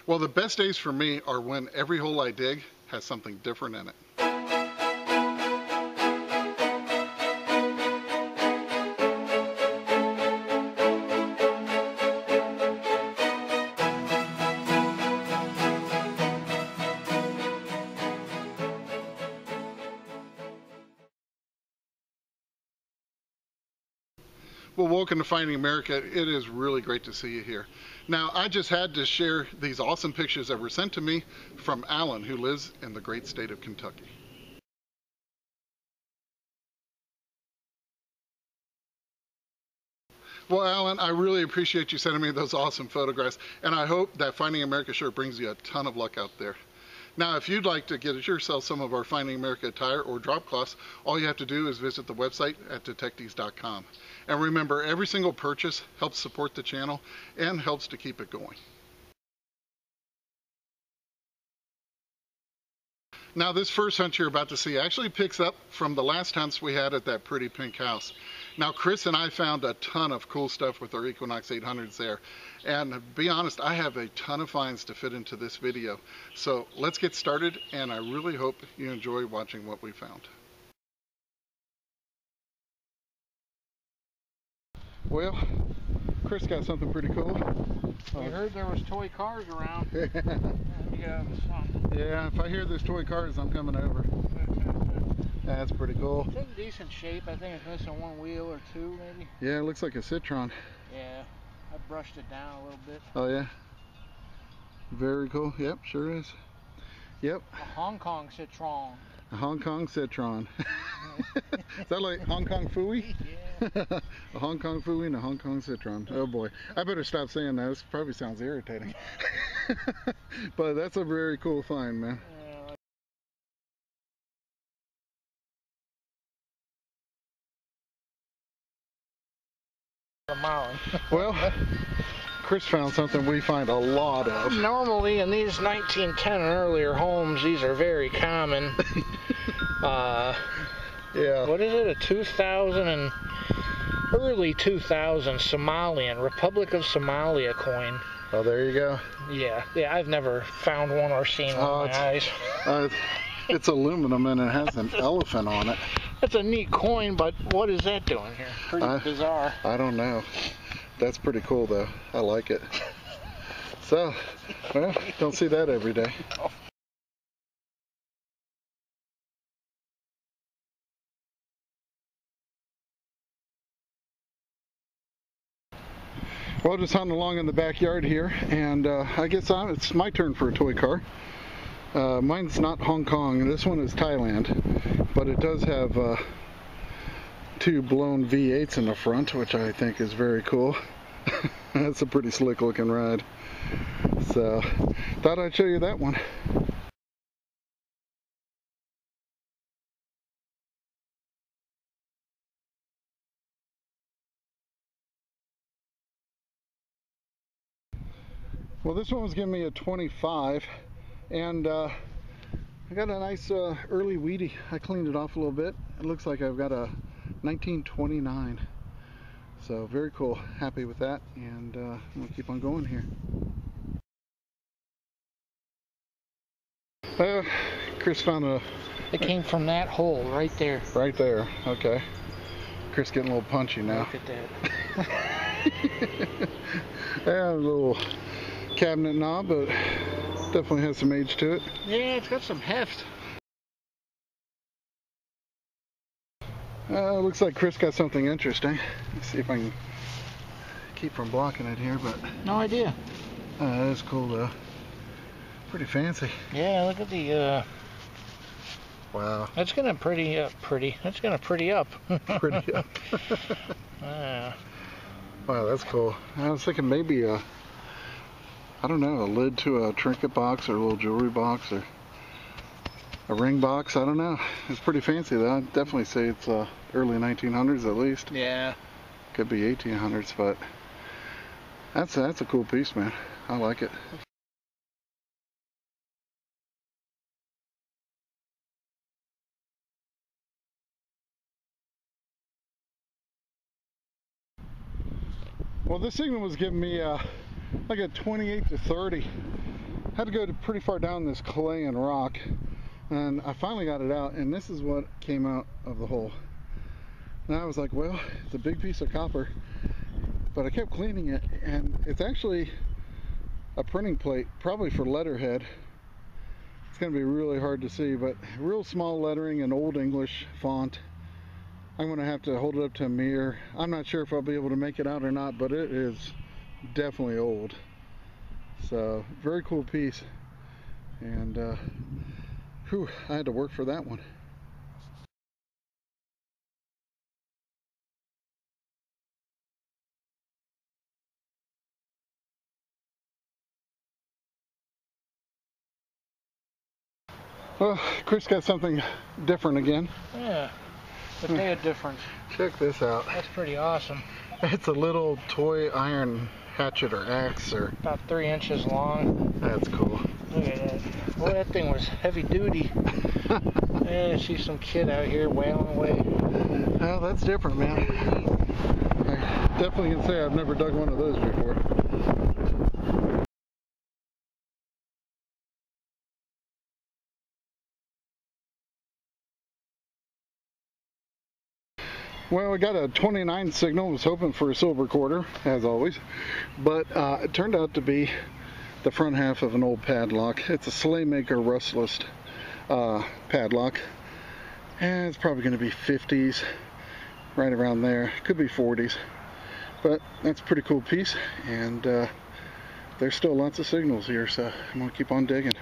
Well, the best days for me are when every hole I dig has something different in it. Well, welcome to Finding America. It is really great to see you here. Now, I just had to share these awesome pictures that were sent to me from Alan, who lives in the great state of Kentucky. Well, Alan, I really appreciate you sending me those awesome photographs, and I hope that Finding America shirt brings you a ton of luck out there. Now, if you'd like to get yourself some of our Finding America attire or drop cloths, all you have to do is visit the website at detectors.com. And remember, every single purchase helps support the channel and helps to keep it going. Now, this first hunt you're about to see actually picks up from the last hunts we had at that pretty pink house. Now, Chris and I found a ton of cool stuff with our Equinox 800s there. And to be honest, I have a ton of finds to fit into this video. So let's get started, and I really hope you enjoy watching what we found. Well, Chris got something pretty cool. We heard there was toy cars around. Yeah, if I hear there's toy cars, I'm coming over. That's pretty cool. It's in decent shape. I think it's missing one wheel or two, maybe. Yeah, it looks like a Citron. Yeah, I brushed it down a little bit. Oh yeah. Very cool. Yep, sure is. Yep. A Hong Kong Citron. A Hong Kong Citron. Is that like Hong Kong Fooey? Yeah. A Hong Kong Fooey and a Hong Kong Citron. Oh boy. I better stop saying that. This probably sounds irritating. But that's a very cool find, man. Well, Chris found something we find a lot of. Normally in these 1910 and earlier homes, these are very common. Yeah. What is it? A 2000 and early 2000 Somalian, Republic of Somalia coin. Oh, there you go. Yeah, I've never found one or seen one with my eyes. It's aluminum and it has an elephant on it. That's a neat coin, but what is that doing here? Pretty bizarre. I don't know. That's pretty cool though. I like it. So, well, don't see that every day. Well, just hunting along in the backyard here, and I guess it's my turn for a toy car. Mine's not Hong Kong, this one is Thailand, but it does have two blown V8s in the front, which I think is very cool. That's a pretty slick looking ride. So, thought I'd show you that one. Well, this one was giving me a 25, and I got a nice early weedy. I cleaned it off a little bit. It looks like I've got a 1929. So very cool. Happy with that, and I'm gonna keep on going here. Chris found a... It came from that hole right there. Right there. Okay. Chris getting a little punchy now. Look at that. Yeah, a little cabinet knob, but definitely has some age to it. Yeah, it's got some heft. Looks like Chris got something interesting. Let's see if I can keep from blocking it here, but... No idea. That is cool though. Pretty fancy. Yeah, look at the... Wow. That's gonna pretty. That's gonna pretty up. Pretty up. Wow, that's cool. I was thinking maybe I don't know, a lid to a trinket box or a little jewelry box or a ring box. I don't know. It's pretty fancy though. I'd definitely say it's early 1900s at least. Yeah. Could be 1800s, but that's a cool piece, man. I like it. Well, this signal was giving me like a 28 to 30. Had to go pretty far down this clay and rock, and I finally got it out, and this is what came out of the hole. And I was like, well, it's a big piece of copper, but I kept cleaning it, and it's actually a printing plate, probably for letterhead. It's going to be really hard to see, but real small lettering in Old English font. I'm going to have to hold it up to a mirror. I'm not sure if I'll be able to make it out or not, but it is definitely old. So, very cool piece. And, whew, I had to work for that one. Well, Chris got something different again. Yeah, the day of difference. Check this out. That's pretty awesome. It's a little toy iron hatchet or axe, or about 3 inches long. That's cool. Look at that. Boy, that thing was heavy duty. Yeah, I see some kid out here wailing away. Well, that's different, man. I definitely can say I've never dug one of those before. Well, we got a 29 signal. I was hoping for a silver quarter, as always, but it turned out to be the front half of an old padlock. It's a Slaymaker rustless padlock, and it's probably going to be 50s, right around there. Could be 40s, but that's a pretty cool piece, and there's still lots of signals here, so I'm going to keep on digging.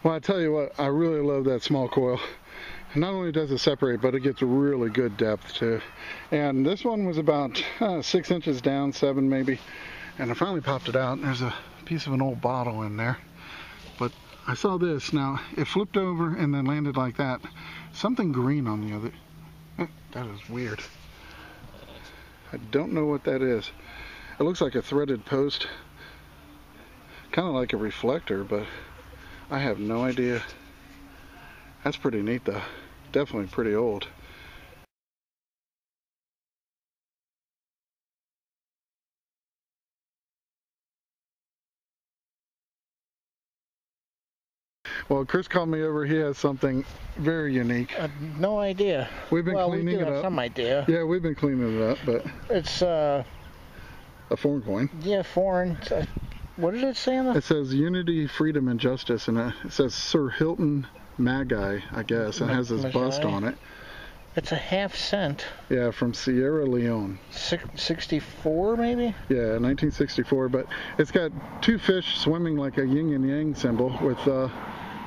Well, I tell you what, I really love that small coil. Not only does it separate, but it gets really good depth too. And this one was about 6 inches down, 7 maybe. And I finally popped it out. There's a piece of an old bottle in there. But I saw this. Now, it flipped over and then landed like that. Something green on the other. That is weird. I don't know what that is. It looks like a threaded post. Kind of like a reflector, but I have no idea. That's pretty neat though. Definitely pretty old. Well, Chris called me over. He has something very unique. No idea. We've been cleaning it up. Some idea. Yeah, we've been cleaning it up, but it's a foreign coin. Yeah, foreign. What did it say on the? It says Unity, Freedom, and Justice, and it says Sir Hilton Magi, I guess. It has his bust on it. It's a ½ cent. Yeah, from Sierra Leone. 64 maybe? Yeah, 1964, but it's got two fish swimming like a yin and yang symbol with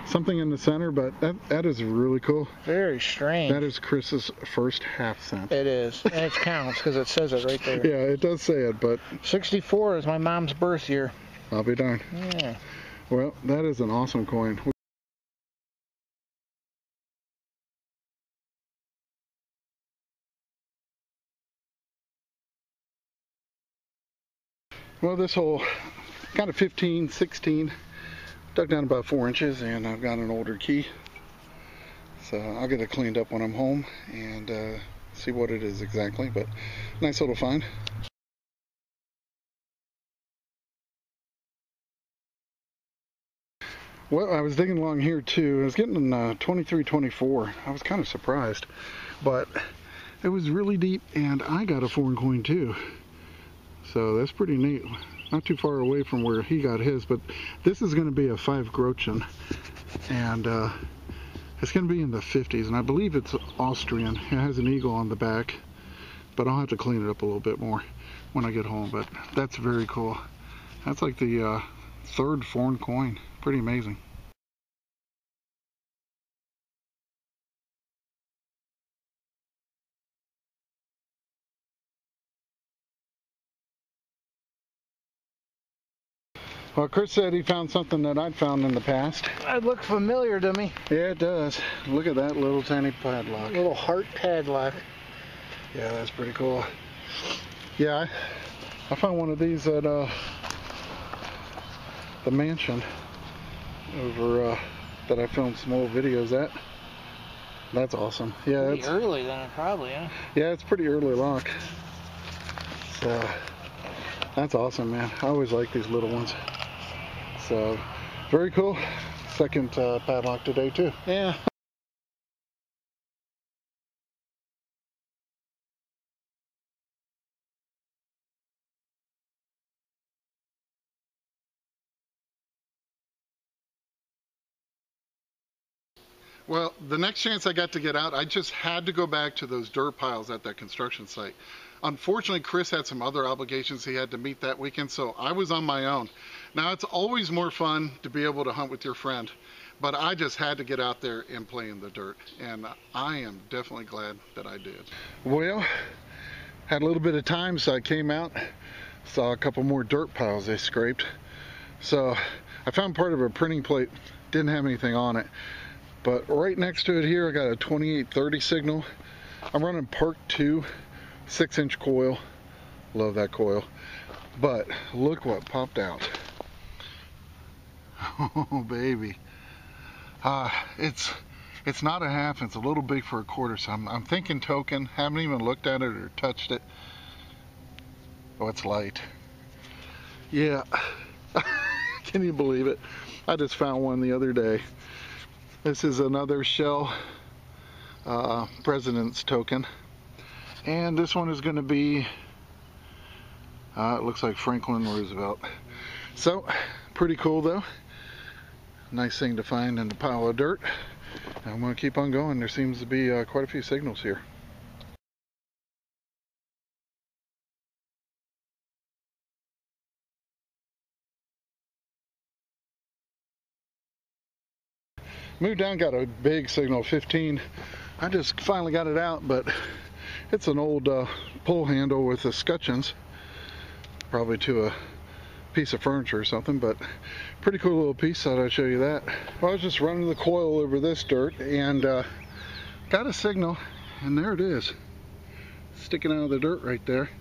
something in the center, but that is really cool. Very strange. That is Chris's first ½ cent. It is, and it counts because it says it right there. Yeah, it does say it, but 64 is my mom's birth year. I'll be darned. Yeah. Well, that is an awesome coin. Well, this hole got a 15, 16, dug down about 4 inches, and I've got an older key. So I'll get it cleaned up when I'm home and see what it is exactly, but nice little find. Well, I was digging along here too. I was getting 23, 24. I was kind of surprised, but it was really deep, and I got a foreign coin too. So that's pretty neat. Not too far away from where he got his, but this is going to be a 5 Groschen, and it's going to be in the 50s, and I believe it's Austrian. It has an eagle on the back, but I'll have to clean it up a little bit more when I get home, but that's very cool. That's like the 3rd foreign coin. Pretty amazing. Well, Chris said he found something that I'd found in the past. It looked familiar to me. Yeah, it does. Look at that little tiny padlock. Little heart padlock. Yeah, that's pretty cool. Yeah, I found one of these at the mansion over that I filmed some old videos at. That's awesome. Yeah, pretty early then, probably, huh? Yeah, it's pretty early lock. So that's awesome, man. I always like these little ones. So very cool. Second padlock today too. Yeah. Well, the next chance I got to get out, I just had to go back to those dirt piles at that construction site. Unfortunately, Chris had some other obligations he had to meet that weekend, so I was on my own. Now, it's always more fun to be able to hunt with your friend, but I just had to get out there and play in the dirt, and I am definitely glad that I did. Well, had a little bit of time, so I came out, saw a couple more dirt piles they scraped. So I found part of a printing plate, didn't have anything on it. But right next to it here, I got a 2830 signal. I'm running Park 2, 6-inch coil. Love that coil. But look what popped out. Oh, baby. It's not a half, it's a little big for a quarter, so I'm thinking token. Haven't even looked at it or touched it. Oh, it's light. Yeah. Can you believe it? I just found one the other day. This is another Shell President's token, and this one is going to be it looks like Franklin Roosevelt. So pretty cool though. Nice thing to find in the pile of dirt. I'm going to keep on going. There seems to be quite a few signals here. Moved down, got a big signal, 15. I just finally got it out, but it's an old pull handle with escutcheons, probably to a piece of furniture or something, but pretty cool little piece. Thought I'd show you that. Well, I was just running the coil over this dirt and got a signal, and there it is, sticking out of the dirt right there.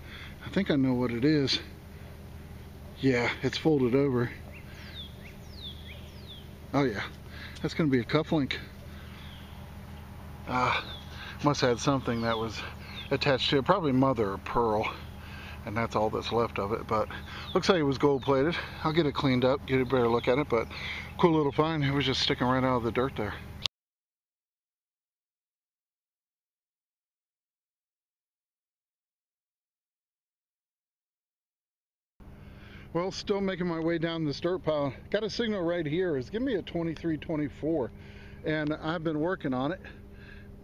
I think I know what it is. Yeah, it's folded over. Oh yeah, that's going to be a cufflink. Must have had something that was attached to it, probably mother of pearl, and that's all that's left of it. But looks like it was gold plated. I'll get it cleaned up, get a better look at it, but cool little find. It was just sticking right out of the dirt there. Well, still making my way down this dirt pile. Got a signal right here. It's giving me a 2324, and I've been working on it,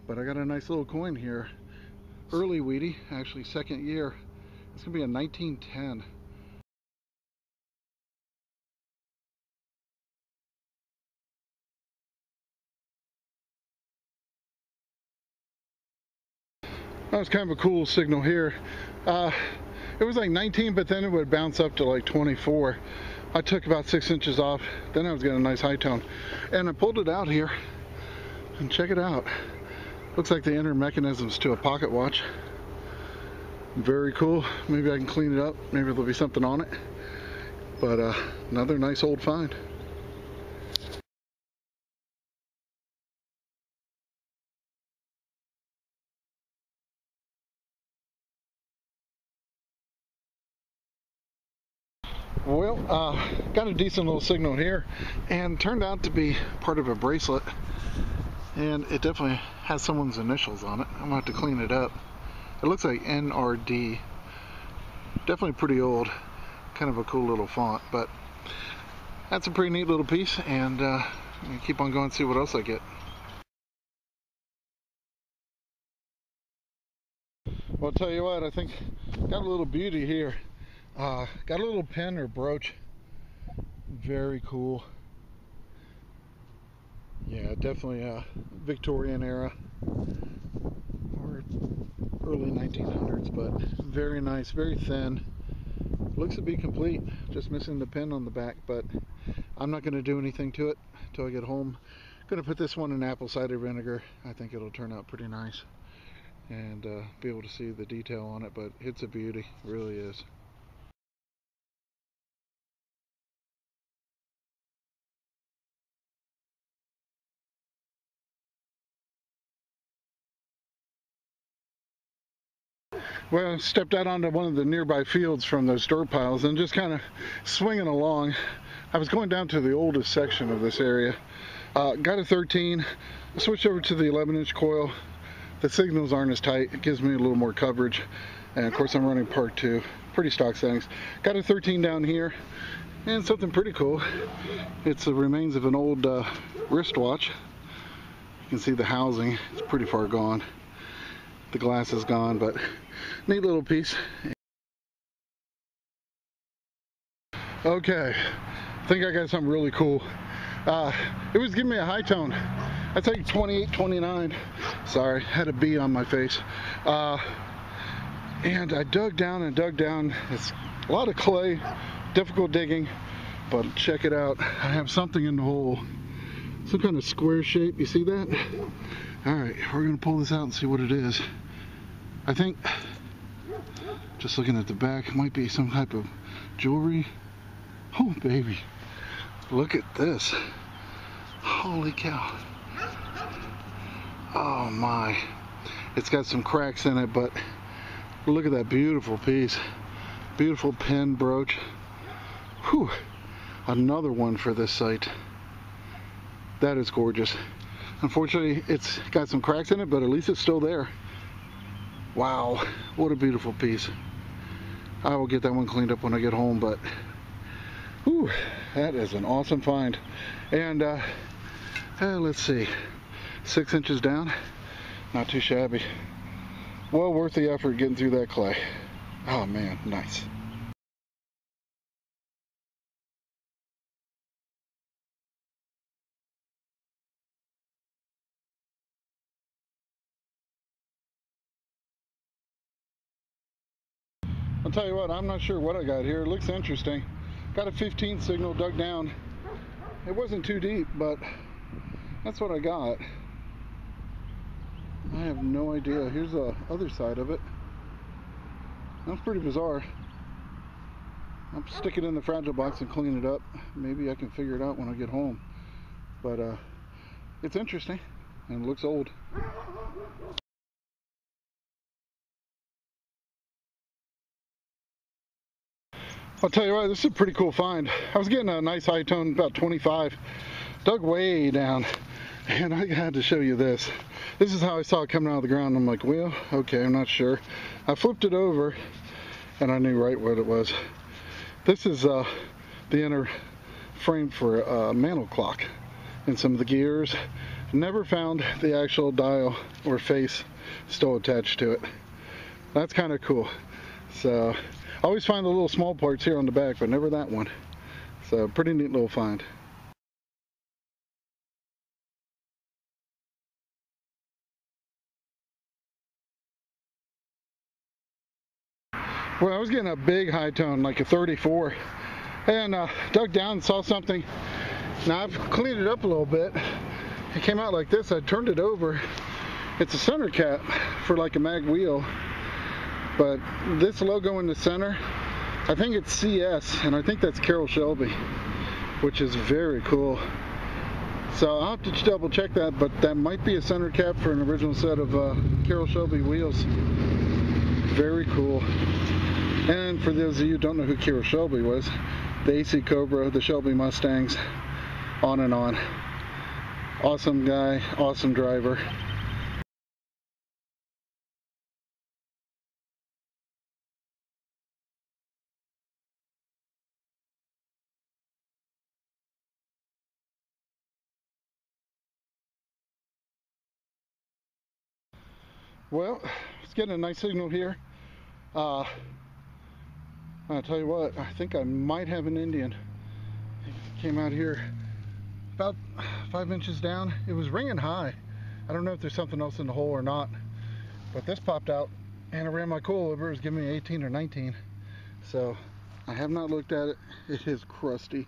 but I got a nice little coin here. Early Wheatie, actually second year. It's gonna be a 1910. That was kind of a cool signal here. It was like 19, but then it would bounce up to like 24. I took about 6 inches off, then I was getting a nice high tone. And I pulled it out here, and check it out. Looks like the inner mechanisms to a pocket watch. Very cool. Maybe I can clean it up. Maybe there'll be something on it. But another nice old find. Well, got a decent little signal here, and turned out to be part of a bracelet, and it definitely has someone's initials on it. I'm gonna have to clean it up. It looks like NRD. Definitely pretty old, kind of a cool little font, but that's a pretty neat little piece, and I'm gonna keep on going and see what else I get. Well, I'll tell you what, I think got a little beauty here. Got a little pin or brooch. Very cool. Yeah, definitely a Victorian era or early 1900s, but very nice, very thin. Looks to be complete, just missing the pin on the back, but I'm not going to do anything to it until I get home. Going to put this one in apple cider vinegar. I think it'll turn out pretty nice, and be able to see the detail on it, but it's a beauty, it really is. Well, I stepped out onto one of the nearby fields from those dirt piles and just kind of swinging along. I was going down to the oldest section of this area. Got a 13. I switched over to the 11-inch coil. The signals aren't as tight. It gives me a little more coverage. And of course I'm running Part 2. Pretty stock settings. Got a 13 down here. And something pretty cool. It's the remains of an old wristwatch. You can see the housing. It's pretty far gone. The glass is gone, but neat little piece. Okay, I think I got something really cool. It was giving me a high tone. I'd say 28, 29. Sorry, had a bee on my face. And I dug down and dug down. It's a lot of clay, difficult digging, but check it out. I have something in the hole. Some kind of square shape, you see that? All right, we're gonna pull this out and see what it is. I think, just looking at the back, it might be some type of jewelry. Oh baby, look at this. Holy cow. Oh my. It's got some cracks in it, but look at that beautiful piece. Beautiful pin brooch. Whew. Another one for this site. That is gorgeous. Unfortunately, it's got some cracks in it, but at least it's still there. Wow, what a beautiful piece. I will get that one cleaned up when I get home, but whew, that is an awesome find. And let's see, 6 inches down, not too shabby. Well worth the effort getting through that clay. Oh man, nice. I'll tell you what, I'm not sure what I got here. It looks interesting. Got a 15 signal dug down. It wasn't too deep, but that's what I got. I have no idea. Here's the other side of it. That's pretty bizarre. I'll stick it in the fragile box and clean it up. Maybe I can figure it out when I get home. But it's interesting and it looks old. I'll tell you what, this is a pretty cool find. I was getting a nice high tone, about 25. Dug way down, and I had to show you this. This is how I saw it coming out of the ground. I'm like, well, okay, I'm not sure. I flipped it over, and I knew right what it was. This is the inner frame for a mantle clock, and some of the gears. Never found the actual dial or face still attached to it. That's kind of cool. So I always find the little small parts here on the back, but never that one. So pretty neat little find. Well, I was getting a big high tone, like a 34, and dug down and saw something. Now I've cleaned it up a little bit. It came out like this. I turned it over. It's a center cap for like a mag wheel, but this logo in the center, I think it's CS, and I think that's Carroll Shelby, which is very cool. So I'll have to double check that, but that might be a center cap for an original set of Carroll Shelby wheels. Very cool. And for those of you who don't know who Carroll Shelby was, the AC Cobra, the Shelby Mustangs, on and on. Awesome guy, awesome driver. Well, it's getting a nice signal here. I'll tell you what, I think I might have an Indian. It came out here about 5 inches down. It was ringing high. I don't know if there's something else in the hole or not, but this popped out and I ran my coil over. It was giving me 18 or 19. So I have not looked at it. It is crusty,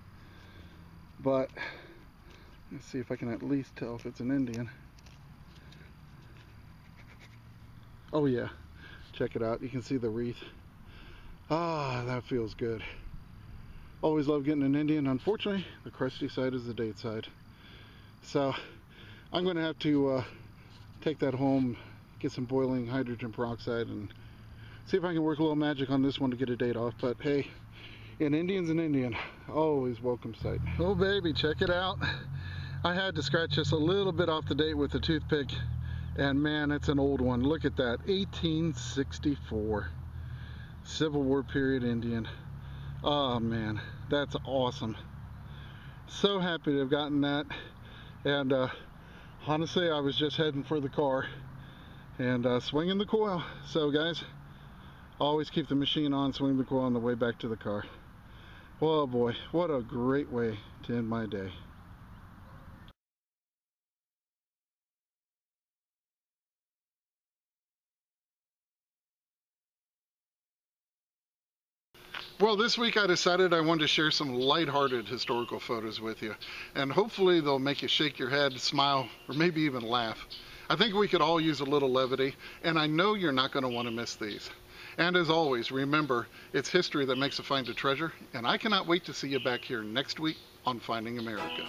but let's see if I can at least tell if it's an Indian. Oh yeah, check it out. You can see the wreath. Ah, that feels good. Always love getting an Indian. Unfortunately, the crusty side is the date side. So I'm going to have to take that home, get some boiling hydrogen peroxide, and See if I can work a little magic on this one to get a date off. But hey, an Indian's an Indian. Always welcome sight. Oh baby, check it out. I had to scratch just a little bit off the date with the toothpick, and man, it's an old one. Look at that, 1864. Civil War period Indian. Oh man, that's awesome. So happy to have gotten that. And honestly, I was just heading for the car and swinging the coil. So guys, always keep the machine on, swing the coil on the way back to the car. Oh boy, what a great way to end my day. Well, this week I decided I wanted to share some lighthearted historical photos with you, and hopefully they'll make you shake your head, smile, or maybe even laugh. I think we could all use a little levity, and I know you're not going to want to miss these. And as always, remember, it's history that makes a find a treasure, and I cannot wait to see you back here next week on Finding America.